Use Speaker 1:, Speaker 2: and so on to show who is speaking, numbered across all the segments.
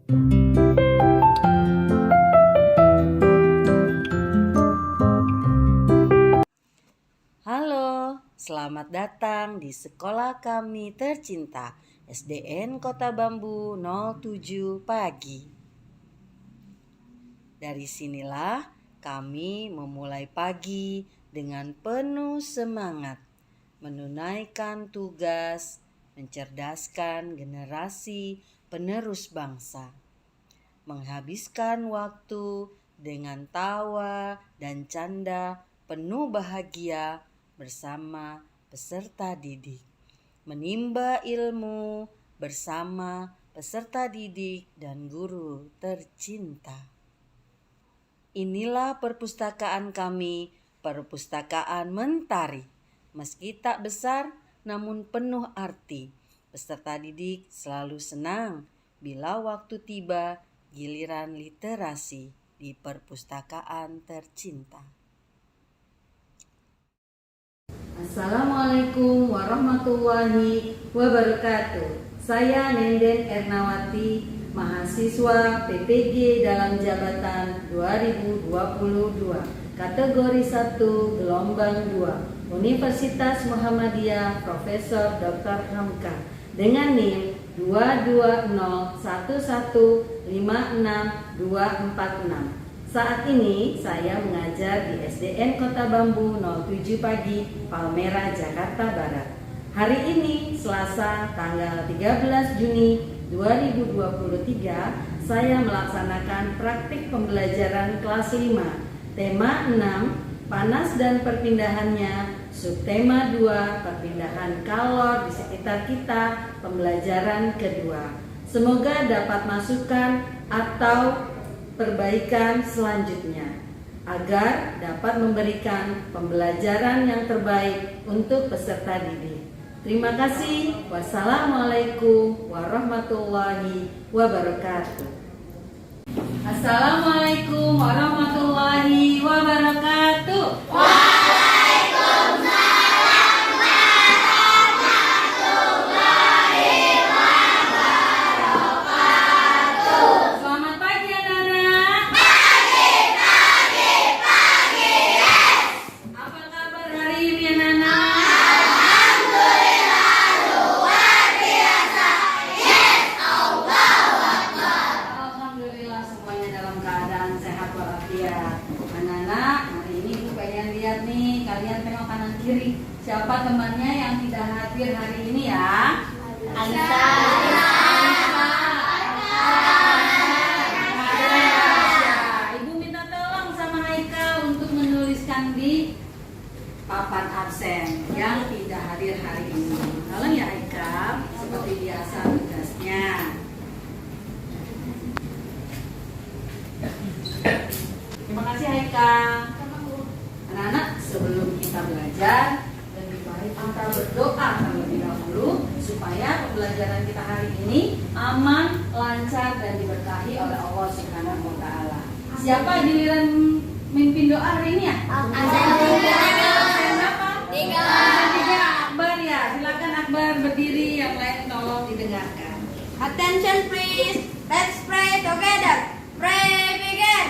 Speaker 1: Halo, selamat datang di sekolah kami tercinta, SDN Kota Bambu 07 Pagi. Dari sinilah kami memulai pagi dengan penuh semangat, menunaikan tugas, mencerdaskan generasi penerus bangsa, menghabiskan waktu dengan tawa dan canda penuh bahagia bersama peserta didik, menimba ilmu bersama peserta didik dan guru tercinta. Inilah perpustakaan kami, Perpustakaan Mentari. Meski tak besar, namun penuh arti. Peserta didik selalu senang bila waktu tiba giliran literasi di perpustakaan tercinta.
Speaker 2: Assalamualaikum warahmatullahi wabarakatuh. Saya Nenden Ernawati, mahasiswa PPG dalam jabatan 2022, kategori 1 gelombang 2, Universitas Muhammadiyah Profesor Dr. Hamka, dengan NIM 22011566246. Saat ini saya mengajar di SDN Kota Bambu 07 Pagi, Palmerah, Jakarta Barat. Hari ini, Selasa, tanggal 13 Juni 2023, saya melaksanakan praktik pembelajaran kelas 5, tema 6, panas dan perpindahannya, subtema 2, perpindahan kalor di sekitar kita, pembelajaran kedua. Semoga dapat masukan atau perbaikan selanjutnya agar dapat memberikan pembelajaran yang terbaik untuk peserta didik. Terima kasih. Wassalamualaikum warahmatullahi wabarakatuh. Assalamualaikum warahmatullahi wabarakatuh. Siapa temannya yang tidak hadir hari ini ya? Anissa. Ibu minta tolong sama Haika untuk menuliskan di papan absen yang tidak hadir hari ini. Tolong ya Haika, seperti biasa tugasnya. Terima kasih Haika. Anak-anak, sebelum kita belajar, kita berdoa terlebih dahulu supaya pembelajaran kita hari ini aman, lancar, dan diberkahi oleh Allah Subhanahu wa Ta'ala. Siapa giliran mimpin doa hari ini ya? Tiga. Akbar ya, silakan Akbar berdiri, yang lain tolong didengarkan.
Speaker 3: Attention please, let's pray together. Pray begin.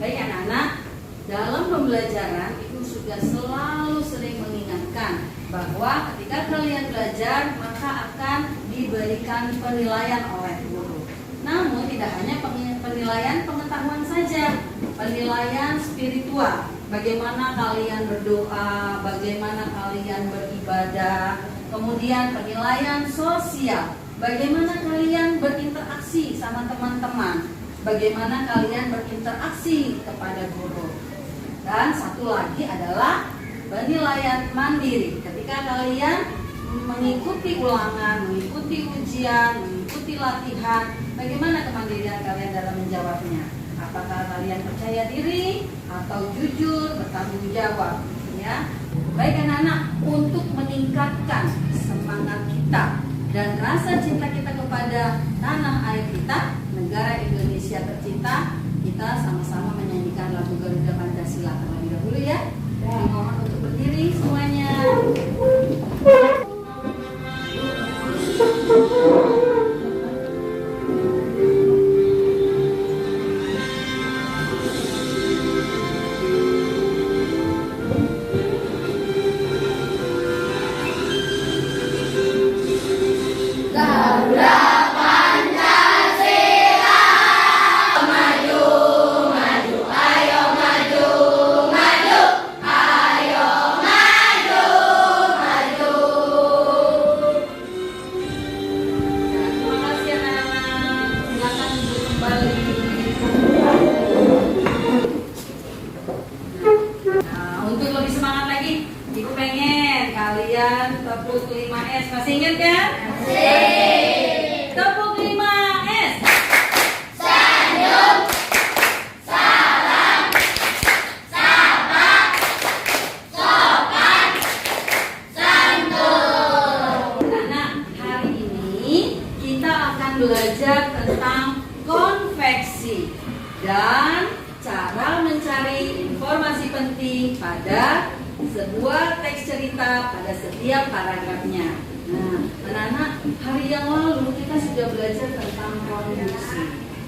Speaker 2: Baik anak-anak, dalam pembelajaran itu sudah selalu sering mengingatkan bahwa ketika kalian belajar maka akan diberikan penilaian oleh guru. Namun tidak hanya penilaian pengetahuan saja, penilaian spiritual. Bagaimana kalian berdoa, bagaimana kalian beribadah, kemudian penilaian sosial, bagaimana kalian berinteraksi sama teman-teman, bagaimana kalian berinteraksi kepada guru. Dan satu lagi adalah penilaian mandiri. Ketika kalian mengikuti ulangan, mengikuti ujian, mengikuti latihan, bagaimana kemandirian kalian dalam menjawabnya? Apakah kalian percaya diri atau jujur bertanggung jawab? Ya, baik anak-anak, untuk meningkatkan semangat kita dan rasa cinta kita kepada tanah air kita, negara Indonesia tercinta, kita sama-sama menyanyikan lagu Garuda Pancasila terlebih dahulu ya. Dimohon untuk berdiri semuanya. Terima kasih anak-anak. Silakan duduk kembali. Nah, untuk lebih semangat lagi, Ibu pengen kalian tepuk 5S. Masih ingat kan? Masih. Tepuk 5S. Anak, hari ini kita akan belajar tentang konveksi dan cara mencari informasi penting pada sebuah teks cerita pada setiap paragrafnya. Nah, anak-anak, hari yang lalu kita sudah belajar tentang konduksi.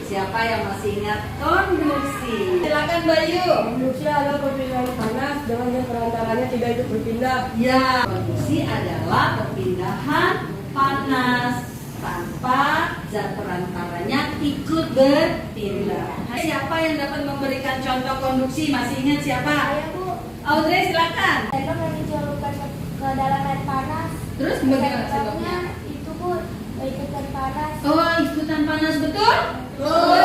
Speaker 2: Siapa yang masih ingat konduksi? Silakan Bayu.
Speaker 4: Konduksi adalah perpindahan panas dengan yang perantaranya tidak ikut berpindah.
Speaker 2: Ya, konduksi adalah perpindahan panas tanpa zat perantaranya ikut berpindah. Siapa yang dapat memberikan contoh konduksi? Masih ingat siapa?
Speaker 3: Saya Bu,
Speaker 2: Audrey, silakan.
Speaker 3: saya kan dicelupkan ke dalam air panas.
Speaker 2: Terus bagaimana sebabnya?
Speaker 3: Sebabnya itu Bu, ikutan panas.
Speaker 2: Oh, ikutan panas, betul? Betul.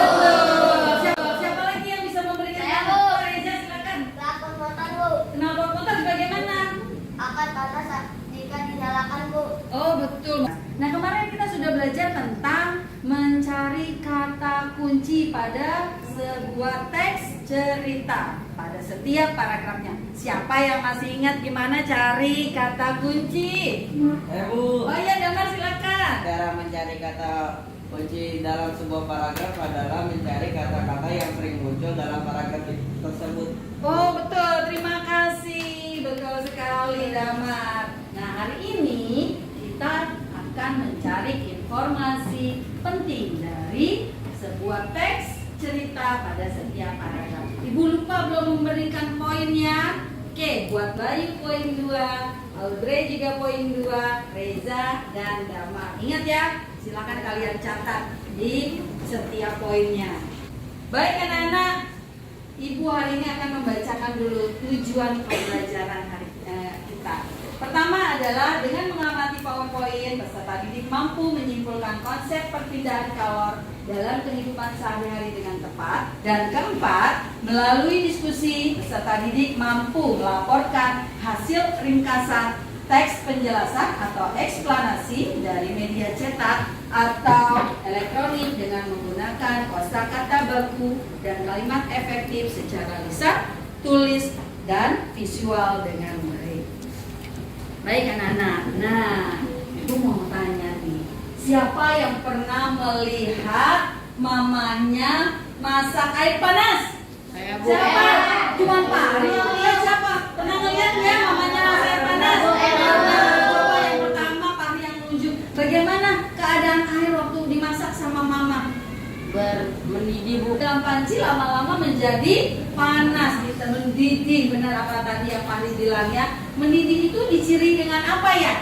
Speaker 2: Siapa lagi yang bisa memberikan
Speaker 3: Saya,
Speaker 2: contoh?
Speaker 3: Bu.
Speaker 2: Reza, silakan.
Speaker 3: Takut motor Bu,
Speaker 2: Kenapa putar bagaimana?
Speaker 3: akan panas jika dinyalakan Bu.
Speaker 2: Oh, betul. Nah, kemarin kita sudah belajar tentang mencari kata kunci pada sebuah teks cerita pada setiap paragrafnya. Siapa yang masih ingat gimana cari kata kunci?
Speaker 5: Bu,
Speaker 2: Oh iya, Damar silakan.
Speaker 5: cara mencari kata kunci dalam sebuah paragraf adalah mencari kata-kata yang sering muncul dalam paragraf tersebut.
Speaker 2: Oh betul, terima kasih. Betul sekali Damar. Nah, hari ini kita akan mencari informasi penting dari sebuah teks cerita pada setiap paragraf. Ibu lupa belum memberikan poinnya. Oke, buat Bayu poin 2, Audrey juga poin 2, Reza dan Damar. Ingat ya, silakan kalian catat di setiap poinnya. Baik anak-anak, Ibu hari ini akan membacakan dulu tujuan pembelajaran hari kita. Pertama adalah dengan mengamati PowerPoint, peserta didik mampu menyimpulkan konsep perpindahan kalor dalam kehidupan sehari-hari dengan tepat. Dan keempat, melalui diskusi, peserta didik mampu melaporkan hasil ringkasan teks penjelasan atau eksplanasi dari media cetak atau elektronik dengan menggunakan kosakata baku dan kalimat efektif secara lisan, tulis, dan visual dengan baik. Baik anak-anak, nah Ibu mau tanya nih, siapa yang pernah melihat mamanya masak air panas?
Speaker 4: Saya Bu.
Speaker 2: Siapa? Cuma Pak Ari yang lihat. Siapa? Pernah ngeliat ya mamanya masak air panas? Coba yang pertama Pak Ari yang nunjuk. Bagaimana keadaan air waktu dimasak sama mama? Mendidih Bu. Dalam panci lama-lama menjadi panas, mendidih. Benar apa tadi yang Pak Ari bilang ya? Mendidih itu diciri dengan apa ya?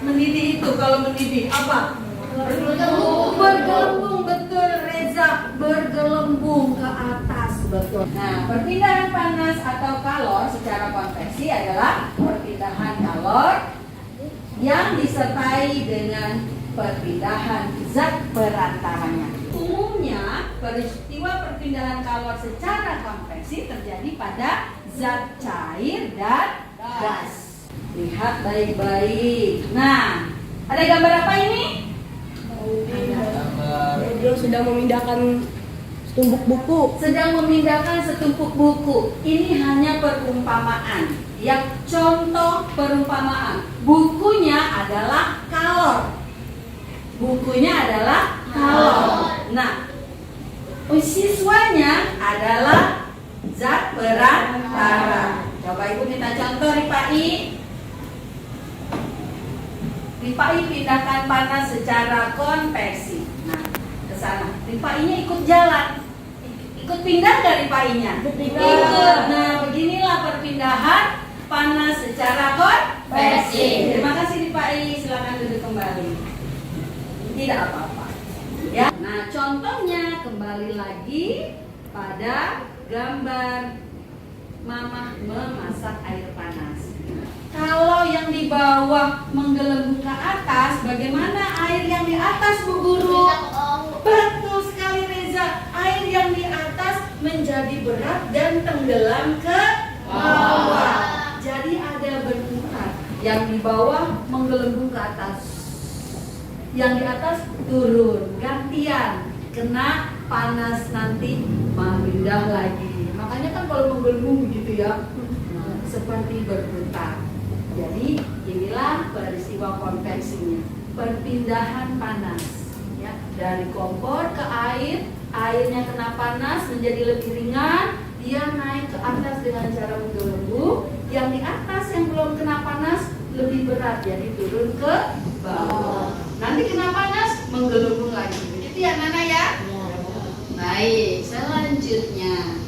Speaker 2: Mendidih itu kalau mendidih apa? Bergelembung, betul Reza, bergelembung ke atas, betul. Nah, perpindahan panas atau kalor secara konveksi adalah perpindahan kalor yang disertai dengan perpindahan zat perantaranya. Umumnya, peristiwa perpindahan kalor secara konveksi terjadi pada zat cair dan gas. Lihat baik-baik. Nah, ada gambar apa ini?
Speaker 5: Gambar
Speaker 4: Dia sedang memindahkan Tumbuk buku.
Speaker 2: Sedang memindahkan setumpuk buku. Ini hanya perumpamaan. Yang contoh perumpamaan. Bukunya adalah kalor. Bukunya adalah kalor. Nah, siswanya adalah zat perantara. Coba Ibu minta contoh Ripai. Ripai pindahkan panas secara konveksi. Nah, ke sana. Ripainya ikut jalan. Ikut pindah nggak Ripainya? Ikut. Nah, beginilah perpindahan panas secara konveksi. Terima kasih Ripai. Silakan duduk kembali. Tidak apa-apa. Ya. Nah, contohnya kembali lagi pada gambar Mama memasak air panas. Kalau yang di bawah menggelembung ke atas, bagaimana air yang di atas, Bu Guru? Betul sekali Reza. Air yang di atas menjadi berat dan tenggelam ke bawah. Jadi ada benturan. Yang di bawah menggelembung ke atas. Yang di atas turun. Gantian. Kena panas nanti pindah lagi. Makanya kan kalau menggelembung begitu ya. Seperti berputar. Jadi inilah peristiwa konveksinya, perpindahan panas ya, dari kompor ke air, airnya kena panas menjadi lebih ringan, dia naik ke atas dengan cara menggelembung, yang di atas yang belum kena panas lebih berat, jadi turun ke bawah. Nanti kena panas menggelembung lagi, begitu ya Nana ya? Baik, selanjutnya.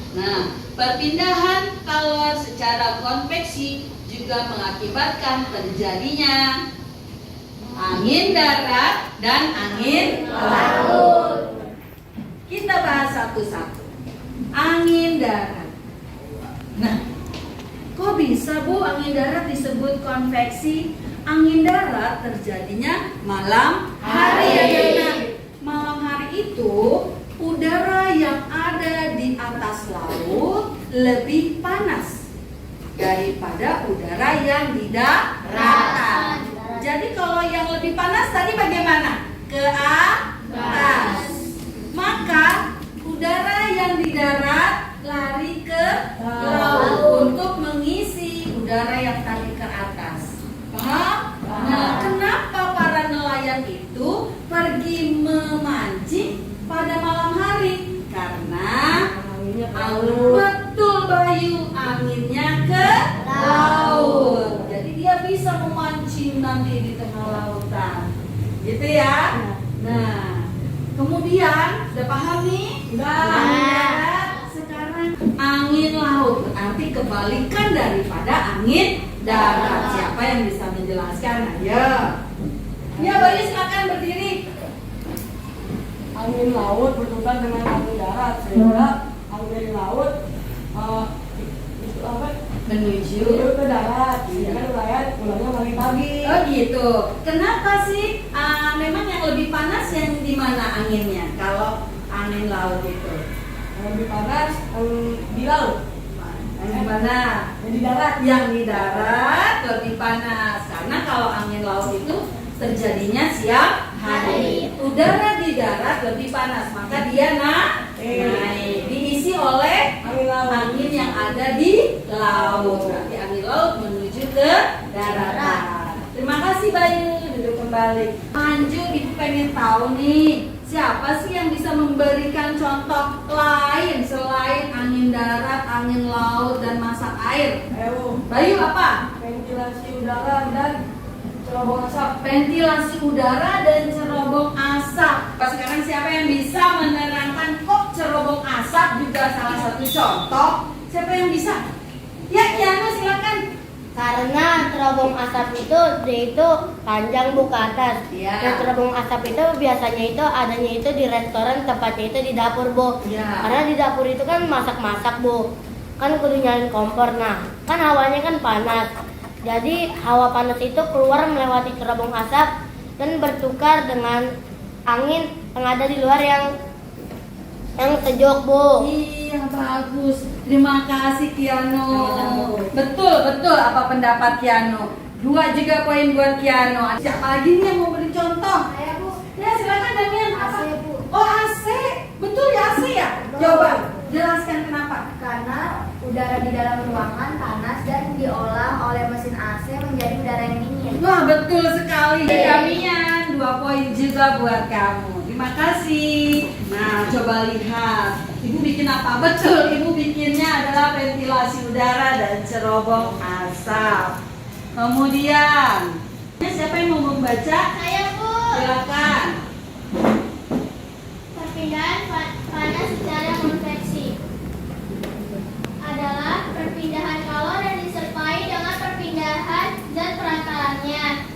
Speaker 2: Nah, perpindahan kalor secara konveksi juga mengakibatkan terjadinya angin darat dan angin laut. Kita bahas satu-satu. Angin darat. Nah, kok bisa Bu angin darat disebut konveksi? Angin darat terjadinya malam hari ya Nana. Malam hari itu udara yang ada di atas laut lebih panas daripada udara yang di daratan. Jadi kalau yang lebih panas tadi bagaimana? Ke atas. Maka udara yang di darat lari ke laut untuk mengisi udara yang tadi ke atas. Paham? Nah, kenapa para nelayan itu pergi memancing pada malam hari? Karena betul Bayu, anginnya ke laut. Jadi dia bisa memancing nanti di tengah lautan. Gitu ya. Nah, kemudian udah paham nih? Udah. Sekarang angin laut berarti kebalikan daripada angin darat. Siapa yang bisa menjelaskan? Ayo. Ya Bayu silakan berdiri.
Speaker 4: Angin laut bertukar dengan angin darat sehingga angin laut itu apa?
Speaker 2: Menuju
Speaker 4: ke darat. Jadi kan nelayan pulangnya pagi-pagi.
Speaker 2: Oh gitu. Kenapa sih? Memang yang lebih panas yang di mana anginnya? Kalau angin laut itu
Speaker 4: Yang lebih panas di laut.
Speaker 2: yang di mana?
Speaker 4: Yang di darat.
Speaker 2: Yang di darat lebih panas. Karena kalau angin laut itu terjadinya siang hari. Udara di darat lebih panas, maka dia naik. Diisi oleh angin yang ada di laut. Berarti angin laut menuju ke daratan. Terima kasih Bayu, duduk kembali. Lanjut, Ibu pengen tahu nih, siapa sih yang bisa memberikan contoh lain selain angin darat, angin laut, dan masak air? Bayu apa?
Speaker 4: Ventilasi udara dan cerobong asap.
Speaker 2: Ventilasi udara dan cerobong asap. Pas sekarang siapa yang bisa menerangkan kok cerobong asap juga salah satu contoh? Siapa yang bisa? Ya, Kiana silakan.
Speaker 3: Karena cerobong asap itu dia itu panjang Bu ke atas.
Speaker 2: Iya.
Speaker 3: Dan cerobong asap itu biasanya itu adanya itu di restoran, tempatnya itu di dapur Bu.
Speaker 2: Iya.
Speaker 3: Karena di dapur itu kan masak-masak Bu. Kan kudu nyalain kompor. Nah, kan hawanya kan panas. Jadi hawa panas itu keluar melewati cerobong asap dan bertukar dengan angin yang ada di luar yang sejuk Bu.
Speaker 2: Iya, bagus. Terima kasih Kiano. Betul. Apa pendapat Kiano? 2 juga poin buat Kiano. Siapa lagi nih yang mau beri contoh?
Speaker 3: Saya Bu.
Speaker 2: Ya, silakan Damian.
Speaker 3: AC Bu.
Speaker 2: Oh AC, betul ya AC ya? Coba jelaskan kenapa?
Speaker 6: Karena udara di dalam ruangan panas dan diolah oleh mesin AC menjadi udara yang dingin.
Speaker 2: Wah betul sekali Damian, 2 poin juga buat kamu. Terima kasih. Nah coba lihat, ibu bikin apa? Betul, ibu bikinnya adalah ventilasi udara dan cerobong asap. Kemudian, siapa yang mau membaca?
Speaker 3: Saya, Bu.
Speaker 2: Silakan.
Speaker 3: Perpindahan panas secara konveksi adalah perpindahan kalor yang disertai dengan perpindahan zat perantaranya.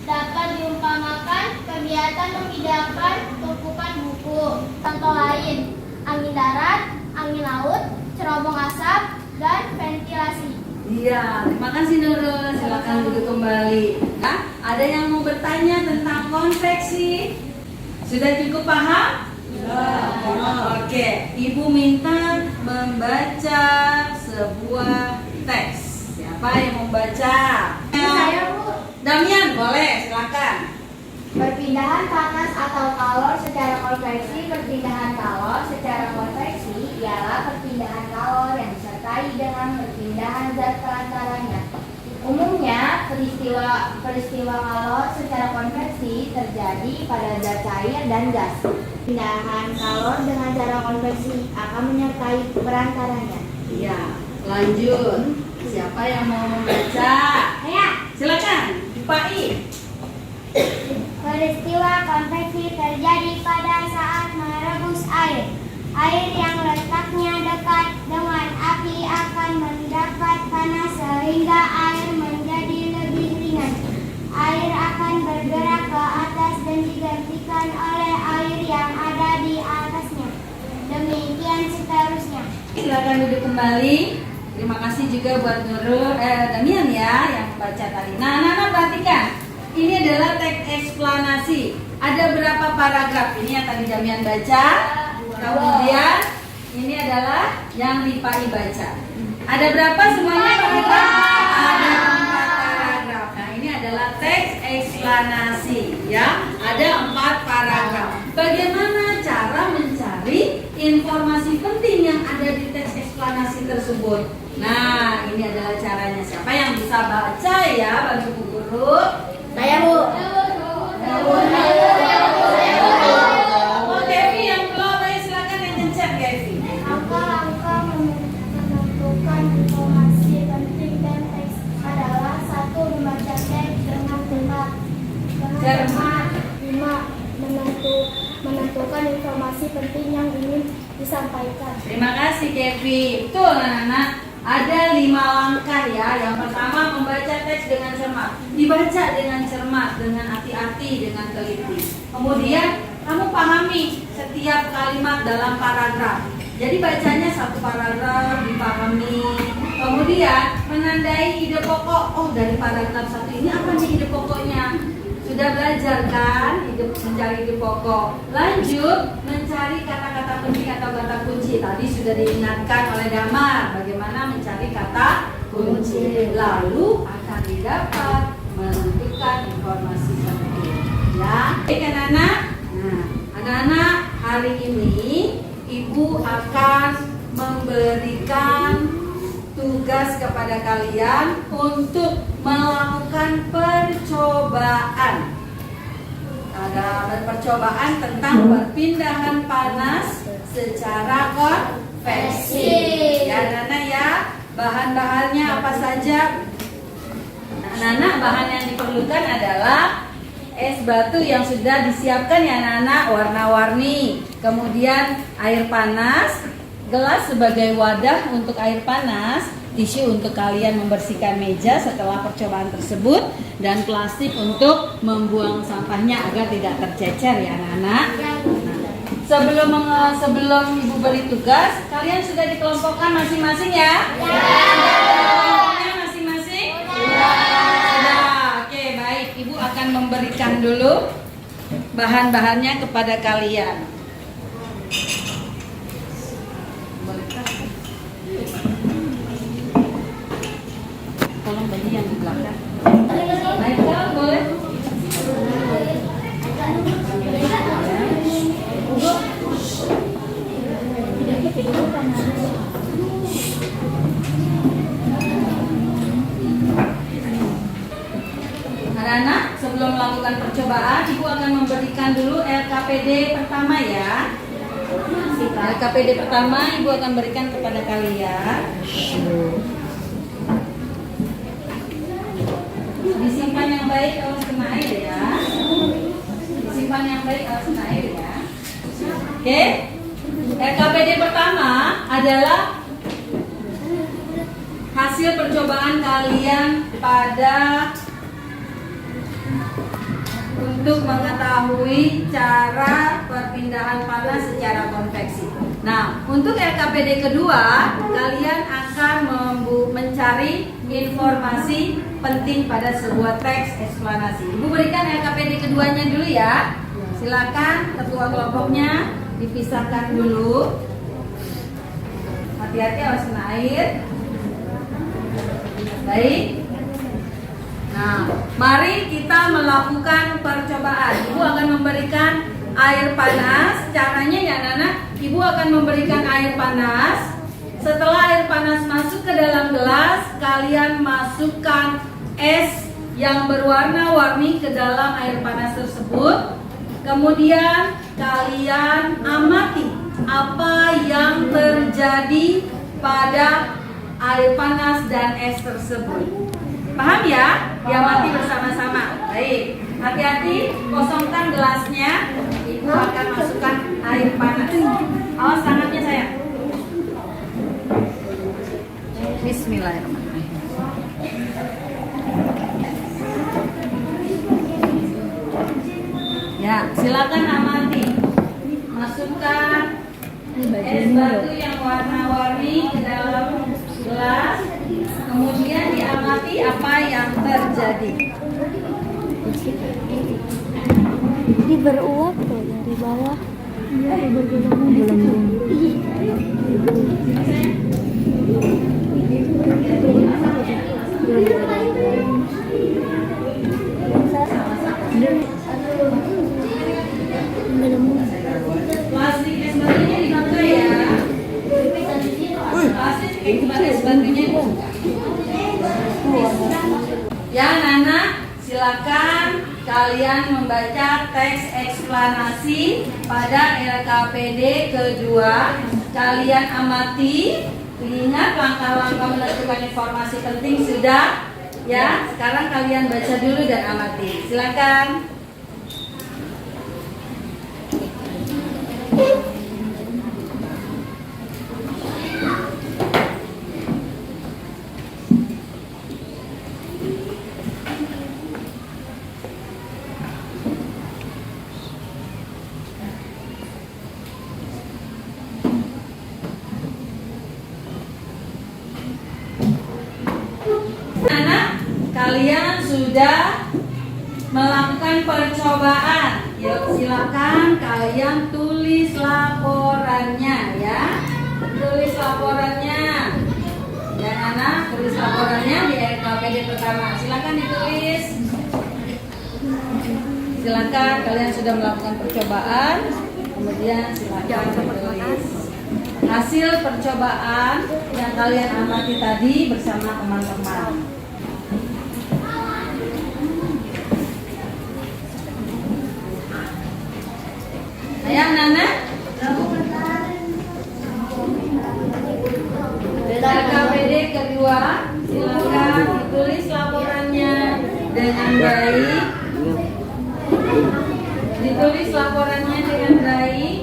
Speaker 3: Dapat diumpamakan kegiatan memindahkan tumpukan buku. Contoh lain, angin darat, angin laut, cerobong asap, dan ventilasi.
Speaker 2: Iya, terima kasih Nurul. Silakan duduk kembali. Nah, ada yang mau bertanya tentang konveksi? Sudah cukup paham? Oke, Ibu minta membaca sebuah teks. Siapa yang membaca?
Speaker 6: Saya, Bu.
Speaker 2: Damian, boleh, silakan.
Speaker 6: Perpindahan panas atau kalor secara konveksi. Perpindahan kalor secara konveksi ialah perpindahan kalor yang disertai dengan perpindahan zat perantaranya. Umumnya, peristiwa kalor secara konveksi terjadi pada zat cair dan gas. Perpindahan kalor dengan cara konveksi akan menyertai perantaranya.
Speaker 2: Iya, lanjut. Siapa yang mau membaca?
Speaker 6: Saya.
Speaker 2: Silakan, Pak I.
Speaker 3: Peristiwa konveksi terjadi pada saat merebus air. Air yang letaknya dekat dengan api akan mendapat panas sehingga air menjadi lebih ringan. Air akan bergerak ke atas dan digantikan oleh air yang ada di atasnya. Demikian seterusnya.
Speaker 2: Silakan duduk kembali. Terima kasih juga buat Nurul, Damian ya yang membaca tadi. Nah, anak-anak perhatikan. Ini adalah teks eksplanasi. Ada berapa paragraf? Ini yang tadi Damian baca. Kemudian ini adalah yang Lipai baca. Ada berapa semuanya paragraf? Ada 4 paragraf. Nah, ini adalah teks eksplanasi ya. Ada 4 paragraf. Bagaimana cara mencari informasi penting yang ada di teks eksplanasi tersebut? Nah, ini adalah caranya. Siapa yang bisa baca ya bagi Bu Guru?
Speaker 3: Saya, Bu.
Speaker 2: Oh, Kevi yang belum, ayo silakan yang ngecat Kevi.
Speaker 3: Langkah-langkah menentukan informasi penting dan teks adalah 1. Membaca teks dengan cermat.
Speaker 2: Cermat.
Speaker 3: 5. Menentukan informasi penting yang ingin disampaikan.
Speaker 2: Terima kasih Kevi. Betul anak-anak. Ada 5 langkah ya. Yang pertama membaca teks dengan cermat. Dibaca dengan cermat, dengan hati-hati, dengan teliti. Kemudian kamu pahami setiap kalimat dalam paragraf. Jadi bacanya 1 paragraf dipahami. Kemudian menandai ide pokok. Oh, dari paragraf 1 ini apa nih ide pokoknya? Sudah belajar kan mencari ide pokok. Lanjut mencari kata-kata kunci atau kata kunci. Tadi sudah diingatkan oleh Damar bagaimana mencari kata kunci. Lalu akan didapat menentukan informasi penting. Ya, baik anak-anak. Nah, anak-anak hari ini Ibu akan memberikan tugas kepada kalian untuk melakukan percobaan. Ada percobaan tentang perpindahan panas secara konveksi. Ya, Nana ya. Bahan-bahannya apa saja? Nana, bahan yang diperlukan adalah es batu yang sudah disiapkan ya Nana, warna-warni. Kemudian air panas, gelas sebagai wadah untuk air panas, tisu untuk kalian membersihkan meja setelah percobaan tersebut, dan plastik untuk membuang sampahnya agar tidak tercecer ya anak-anak. Sebelum Ibu beri tugas, kalian sudah dikelompokkan masing-masing ya? Kelompoknya masing-masing? Sudah. Oke, baik. Ibu akan memberikan dulu bahan-bahannya kepada kalian. Tolong bagi yang di belakang. Baik, boleh? Anak-anak, sebelum melakukan percobaan, Ibu akan memberikan dulu LKPD pertama ya. LKPD pertama Ibu akan berikan kepada kalian. Disimpan yang baik, awas kena air ya. Disimpan yang baik, awas kena air ya. Oke. LKPD pertama adalah hasil percobaan kalian pada untuk mengetahui cara perpindahan panas secara konveksi. Nah, untuk LKPD kedua, kalian akan mencari informasi penting pada sebuah teks eksplanasi. Ibu berikan LKPD keduanya dulu ya. Silakan ketua kelompoknya dipisahkan dulu. Hati-hati, awas kena air. Baik. Nah, mari kita melakukan percobaan. Ibu akan memberikan air panas. Caranya ya Nana, Ibu akan memberikan air panas. Setelah air panas masuk ke dalam gelas, kalian masukkan es yang berwarna-warni ke dalam air panas tersebut. Kemudian kalian amati apa yang terjadi pada air panas dan es tersebut. Paham ya? Diamati bersama-sama. Baik, hati-hati, kosongkan gelasnya. Ibu akan masukkan air panas. Awas tangannya sayang. Bismillahirrahmanirrahim. Ya, silakan amati. Masukkan es batu yang warna-warni ke dalam gelas. Kemudian diamati apa yang terjadi.
Speaker 7: Ini beruap tuh dari bawah. Belum.
Speaker 2: Plastik es batunya dibuka ya. Plastik es batunya dibuka. Ya Nana, silakan kalian membaca teks eksplanasi pada LKPD kedua. Kalian amati, ingat langkah-langkah menentukan informasi penting sudah. Ya, sekarang kalian baca dulu dan amati. Silakan. Anak, kalian sudah melakukan percobaan. Yuk, silakan kalian tulis laporannya ya. Tulis laporannya. Dan anak, tulis laporannya di LKPD pertama. Silakan ditulis. Silakan kalian sudah melakukan percobaan. Kemudian silakan ditulis hasil percobaan yang kalian amati tadi bersama teman-teman. Ayah Nana, LKPD kedua, silakan ditulis laporannya dengan baik. Ditulis laporannya dengan baik,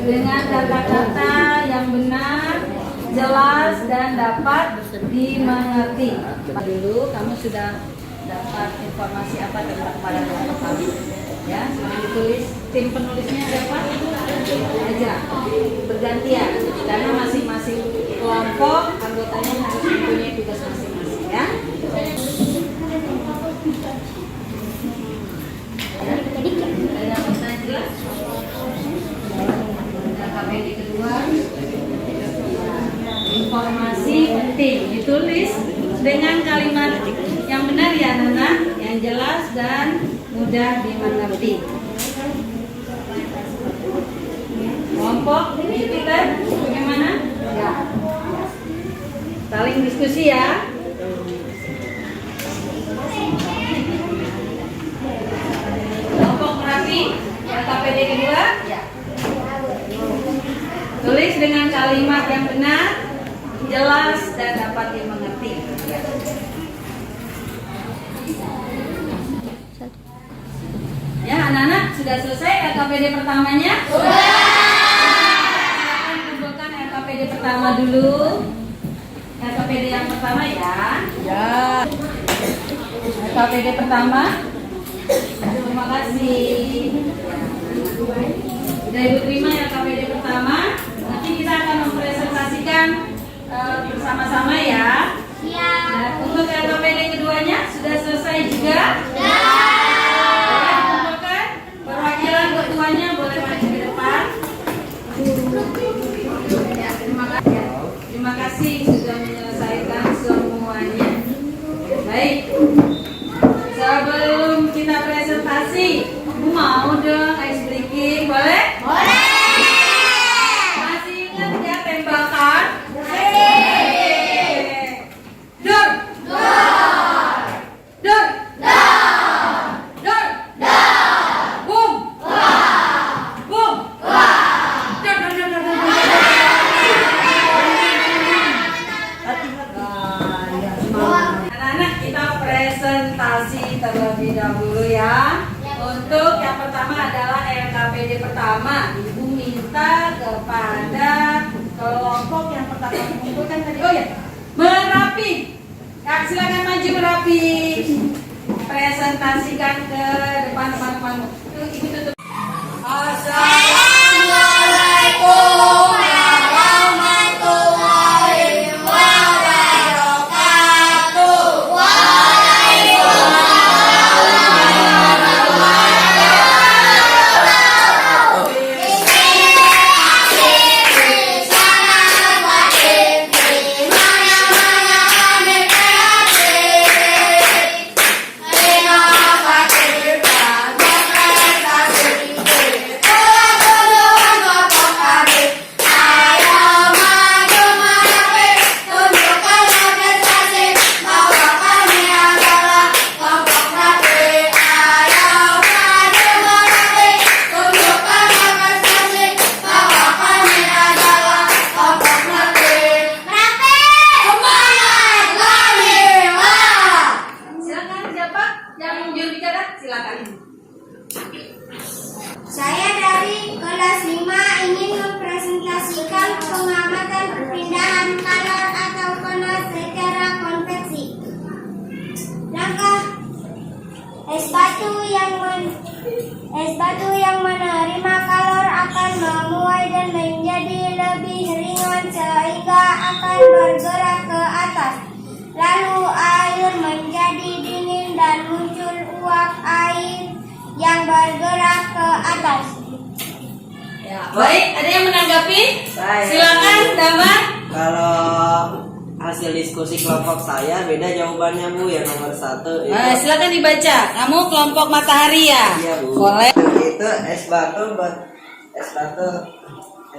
Speaker 2: dengan kata-kata yang benar, jelas dan dapat dimengerti. Dulu kamu sudah dapat informasi apa tentang paragraf pertama? Ya, silahkan ditulis. Tim penulisnya siapa? Aja, bergantian. Karena masing-masing kelompok anggotanya harus mempunyai tugas masing-masing ya. Ada pertanyaan jelas? LKPD kedua, informasi penting ditulis dengan kalimat yang benar ya Nana, yang jelas dan mudah dimengerti. Kelompok kelompok kita bagaimana? Ya. Saling diskusi ya. Kelompok Merapi LKPD kedua. Ya. Tulis dengan kalimat yang benar, jelas dan dapat dimengerti. Ya. Ya, anak-anak sudah selesai LKPD pertamanya? Sudah. Silakan kumpulkan LKPD pertama dulu. LKPD yang pertama ya. Ya. LKPD pertama. Terima kasih. Sudah Ibu terima LKPD pertama. Nanti kita akan mempresentasikan bersama-sama ya.
Speaker 6: Siap.
Speaker 2: Nah, untuk LKPD keduanya sudah selesai juga? Perwakilan ketuanya boleh maju ke depan. Ya, terima kasih sudah menyelesaikan semuanya. Baik. Sebelum kita presentasi, Ibu mau dong ice breaking, boleh?
Speaker 6: Boleh.
Speaker 2: Masih ingat ya tembakan? Dor. Dor. Dor. Boom. Boom. Dor. Anak-anak, kita presentasi terlebih dahulu ya. Untuk yang pertama adalah LKPD pertama. Ibu minta kepada kelompok yang pertama mengumpulkan tadi. Oh ya, Merapi. Ya, silakan maju Merapi. Presentasikan ke depan teman-temanmu. Ibu tutup. Assalamualaikum warahmatullahi wabarakatuh. Silakan siapa yang juru bicara? Silakan.
Speaker 6: Saya dari kelas 5 ingin mempresentasikan pengamatan perpindahan kalor atau panas secara konveksi. Langkah es batu yang menerima kalor akan memuai dan menjadi lebih ringan sehingga akan bergerak ke atas. Lalu air menjadi dingin dan muncul uap air yang bergerak ke atas.
Speaker 2: Ya, baik, ada yang menanggapi?
Speaker 5: Baik.
Speaker 2: Silakan, Damar.
Speaker 5: Kalau hasil diskusi kelompok saya beda jawabannya Bu. Yang nomor 1 itu
Speaker 2: Silakan dibaca. Kamu kelompok matahari ya?
Speaker 5: iya Bu.
Speaker 2: Boleh.
Speaker 5: Itu es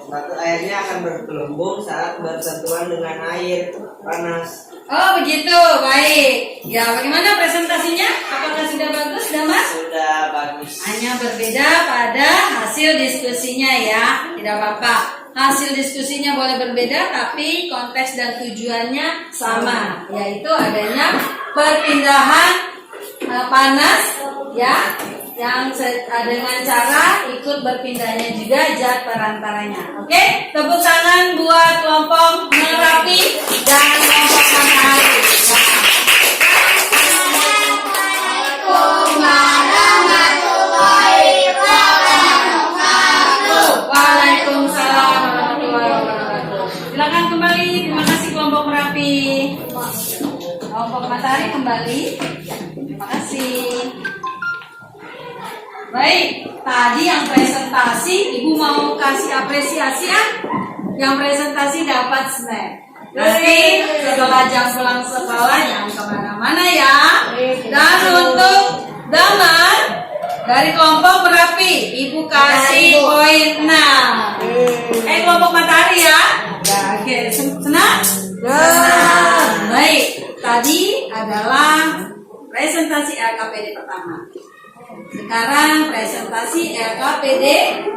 Speaker 5: batu airnya akan bergelembung saat bersentuhan dengan air panas.
Speaker 2: Oh begitu, baik. Ya, bagaimana presentasinya? Apakah sudah bagus, Damar?
Speaker 5: Sudah bagus.
Speaker 2: Hanya berbeda pada hasil diskusinya ya, tidak apa-apa. Hasil diskusinya boleh berbeda, tapi konteks dan tujuannya sama, yaitu adanya perpindahan panas ya, yang dengan cara ikut berpindahnya juga zat perantaranya. Oke, tepuk tangan buat kelompok Merapi dan kelompok matahari. Waalaikumsalam warahmatullahi wabarakatuh. Silakan kembali. Terima kasih kelompok Merapi. Kelompok matahari kembali. Terima kasih. Baik, tadi yang presentasi, Ibu mau kasih apresiasi ya? Yang presentasi dapat snack. Nanti setelah jam pulang sekolah jangan kemana-mana ya. Dan untuk Damar dari kelompok Merapi, Ibu kasih poin 6. tadi adalah presentasi LKPD pertama. Sekarang presentasi LKPD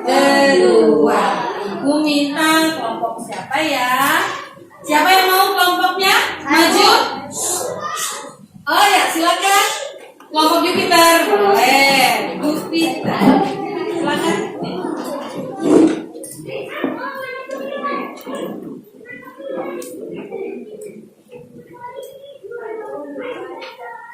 Speaker 2: kedua. Ibu minta kelompok siapa ya? Siapa yang mau kelompoknya? Maju. Oh ya, silakan. Kelompok Jupiter. Boleh. Jupiter. Silakan.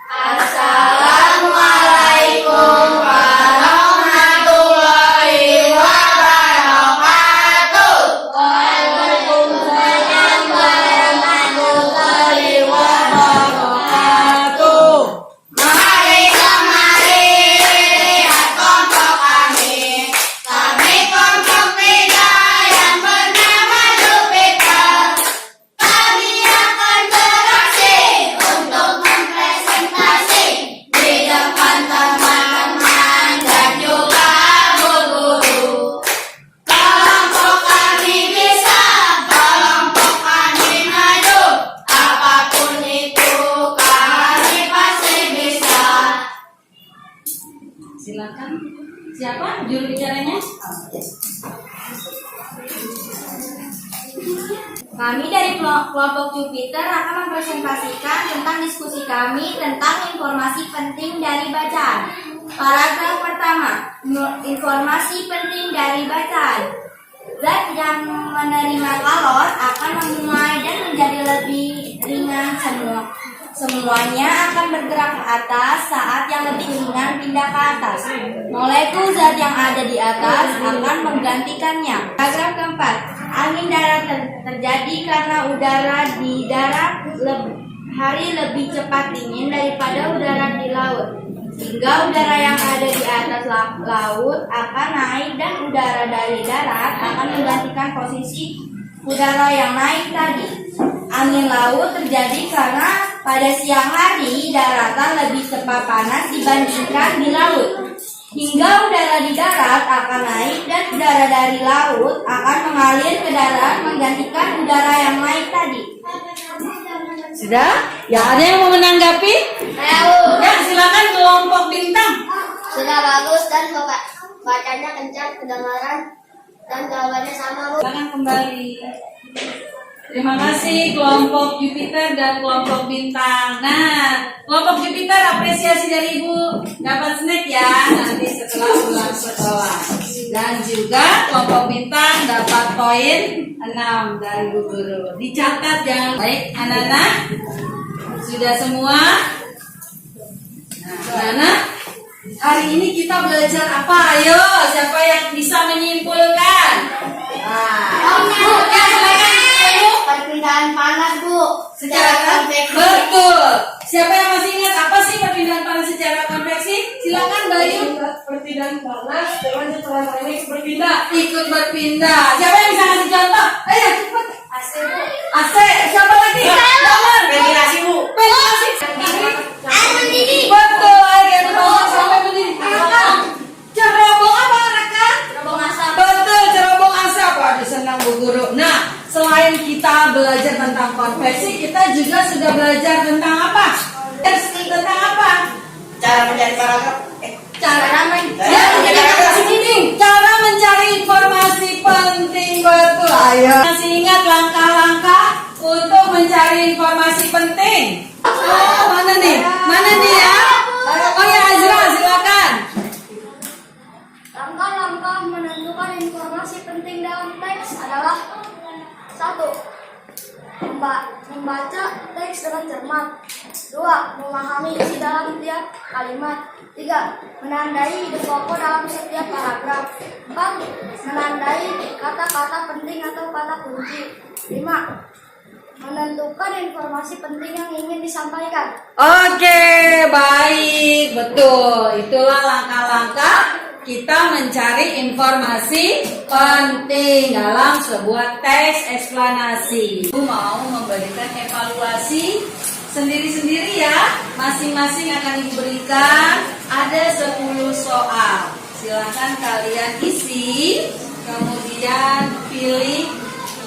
Speaker 6: Assalamualaikum warahmatullahi wabarakatuh. Waalaikumsalam warahmatullahi wabarakatuh. Mari lihat kelompok kami. Kami kelompok 3 yang bernama Jupiter. Kami akan beraksi untuk mempresentasi di depan teman-teman dan juga guru-guru. Kelompok kami bisa, kelompok kami maju. Apapun itu kami pasti bisa.
Speaker 2: Silakan. Siapa juru bicaranya?
Speaker 6: Kami dari kelompok Jupiter akan mempresentasikan tentang diskusi kami tentang informasi penting dari bacaan. Paragraf pertama, informasi penting dari bacaan. Zat yang menerima kalor akan menguai dan menjadi lebih ringan Semuanya akan bergerak ke atas saat yang lebih ringan pindah ke atas. Molekul zat yang ada di atas akan menggantikannya. Paragraf keempat, angin darat terjadi karena udara di darat hari lebih cepat dingin daripada udara di laut. Sehingga udara yang ada di atas laut akan naik dan udara dari darat akan menggantikan posisi udara yang naik tadi. Angin laut terjadi karena pada siang hari daratan lebih cepat panas dibandingkan di laut. Hingga udara di darat akan naik dan udara dari laut akan mengalir ke darat menggantikan udara yang naik tadi.
Speaker 2: Sudah? Ya, ada yang mau menanggapi? Ya, silakan kelompok bintang.
Speaker 3: Sudah bagus dan bacanya kencang, kedengaran dan jawabannya sama, Bu.
Speaker 2: Silakan kembali. Terima kasih kelompok Jupiter dan kelompok bintang. Nah, kelompok Jupiter apresiasi dari Ibu dapat snack ya nanti setelah pulang sekolah. Dan juga kelompok bintang dapat poin 6 dari Bu Guru. Dicatat jangan. Baik anak-anak, sudah semua? Nah, anak-anak, hari ini kita belajar apa? Ayo, siapa yang bisa menyimpulkan? Silakan.
Speaker 3: Perpindahan panas, Bu.
Speaker 2: Secara konveksi. Betul. Siapa yang masih ingat apa sih perpindahan panas secara konveksi? Silakan Bayu.
Speaker 4: Perpindahan panas dengan setelah ini berpindah.
Speaker 2: Ikut berpindah. Siapa yang bisa ngasih contoh? Ayo cepat.
Speaker 6: AC, Bu.
Speaker 2: AC. Siapa lagi? Damar.
Speaker 5: Ventilasi, Bu.
Speaker 2: Ventilasi.
Speaker 6: Air mendidih.
Speaker 2: Betul. Air panas sampai mendidih. Cerobong apa, Raka?
Speaker 6: Cerobong asap.
Speaker 2: Betul. Cerobong asap. Aduh, senang Bu Guru. Nah, selain kita belajar tentang konveksi, kita juga sudah belajar tentang apa? Tentang apa?
Speaker 5: Cara mencari paragraf.
Speaker 2: Cara mencari informasi penting. Betul. Ayo. Masih ingat langkah-langkah untuk mencari informasi penting? Oh, mana nih? Mana nih ya? Oh ya, Azra, silakan.
Speaker 3: Langkah-langkah menentukan informasi penting dalam teks adalah 1. Membaca teks dengan cermat. 2. Memahami isi dalam tiap kalimat. 3. Menandai ide pokok dalam setiap paragraf. 4. Menandai kata-kata penting atau kata kunci. 5. Menentukan informasi penting yang ingin disampaikan.
Speaker 2: Oke, baik, betul. Itulah langkah-langkah kita mencari informasi penting dalam sebuah teks eksplanasi. Aku mau memberikan evaluasi sendiri-sendiri ya. Masing-masing akan diberikan ada 10 soal. Silakan kalian isi, kemudian pilih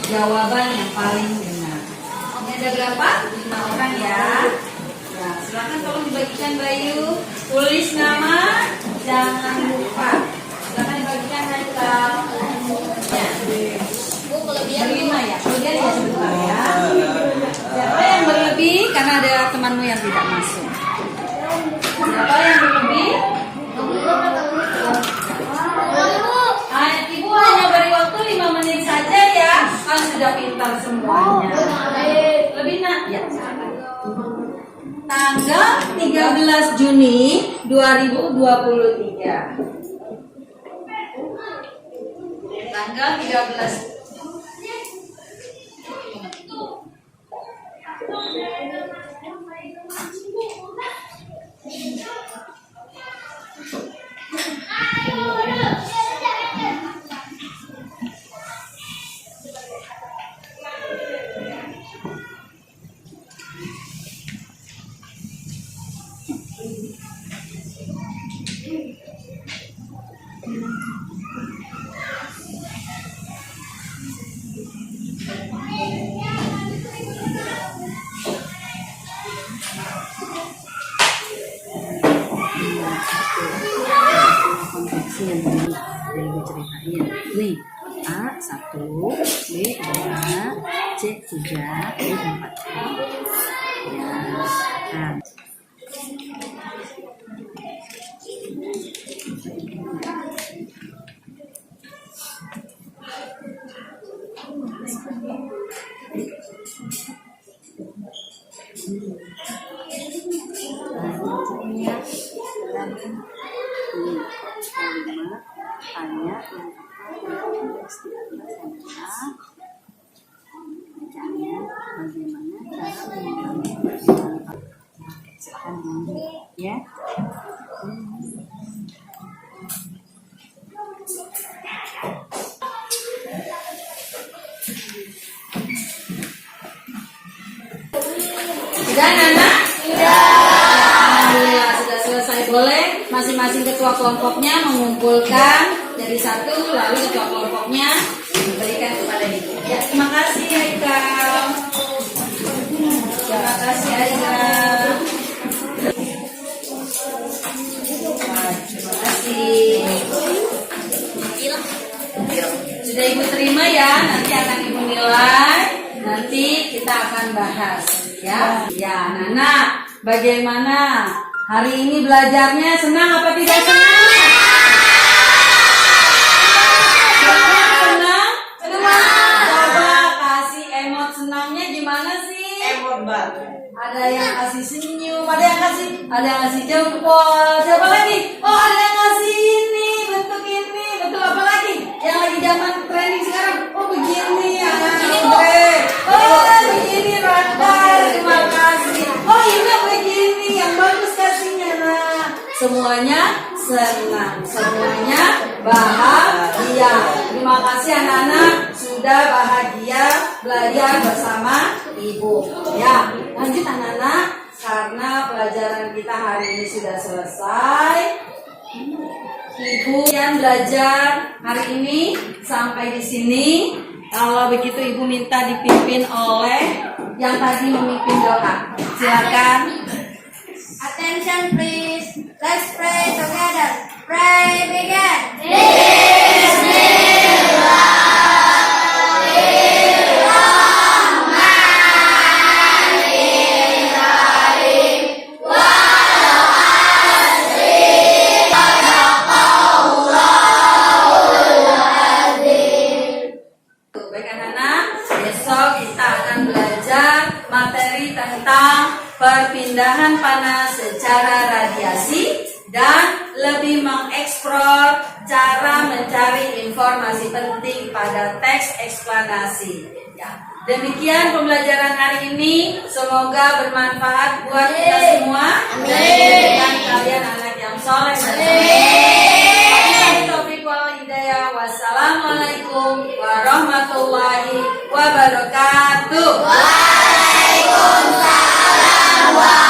Speaker 2: jawaban yang paling benar. Oke, Ada berapa? 5 orang ya. Nah, silakan tolong dibagikan Bayu. Tulis nama, jangan lupa. Silakan dibagikan Haikal. Ya. Bu, kelebihan 5 ya. Kelebihan ya sebentar ya. Siapa yang berlebih? Karena ada temanmu yang tidak masuk. Siapa yang berlebih? Ibu hanya beri waktu 5 menit saja ya. Kan sudah pintar semuanya. Lebih nak? Ya. Tanggal 13 Juni 2023. Tanggal 13.
Speaker 1: Konveksi yang dari ibu ceritain. Nih, A 1, B 2, C 3, D 4. Ya, nah. Tanya ya.
Speaker 2: Sudah Nana? Sudah. Sudah selesai. Boleh masing-masing ketua kelompoknya mengumpulkan jadi satu, lalu ketua kelompoknya diberikan kepada ibu. Ya, terima kasih Haikal. Terima kasih Haikal. Terima kasih. Sudah ibu terima ya, nanti akan ibu nilai. Nanti kita akan bahas ya. Ya, Nana, bagaimana hari ini belajarnya? Senang apa tidak senang? Senang? Coba kasih emot senangnya gimana sih?
Speaker 5: Emot banget.
Speaker 2: Ada yang kasih senyum, ada yang kasih jempol. Siapa lagi? Oh, ada yang kasih ini, bentuk ini, bentuk apa lagi? Yang lagi zaman trending sekarang. Oh, begini ya. Oh, begini radar. Terima kasih. Oh, ini begini yang bagus kasihnya. Nah, semuanya senang, semuanya bahagia. Terima kasih anak-anak sudah bahagia belajar bersama ibu. Ya, lanjut anak-anak, karena pelajaran kita hari ini sudah selesai. Ibu yang belajar hari ini sampai di sini. Kalau begitu ibu minta dipimpin oleh yang tadi memimpin doa. Silakan.
Speaker 6: Attention please. Let's pray together. Pray begin.
Speaker 2: Baik anak-anak, besok kita akan belajar materi tentang perpindahan panas secara radiasi dan lebih mengeksplor cara mencari informasi penting pada teks eksplanasi. Ya. Demikian pembelajaran hari ini, semoga bermanfaat buat kita semua dan menjadikan kalian anak yang soleh dan Wassalamualaikum warahmatullahi wabarakatuh.
Speaker 6: Waalaikumsalam.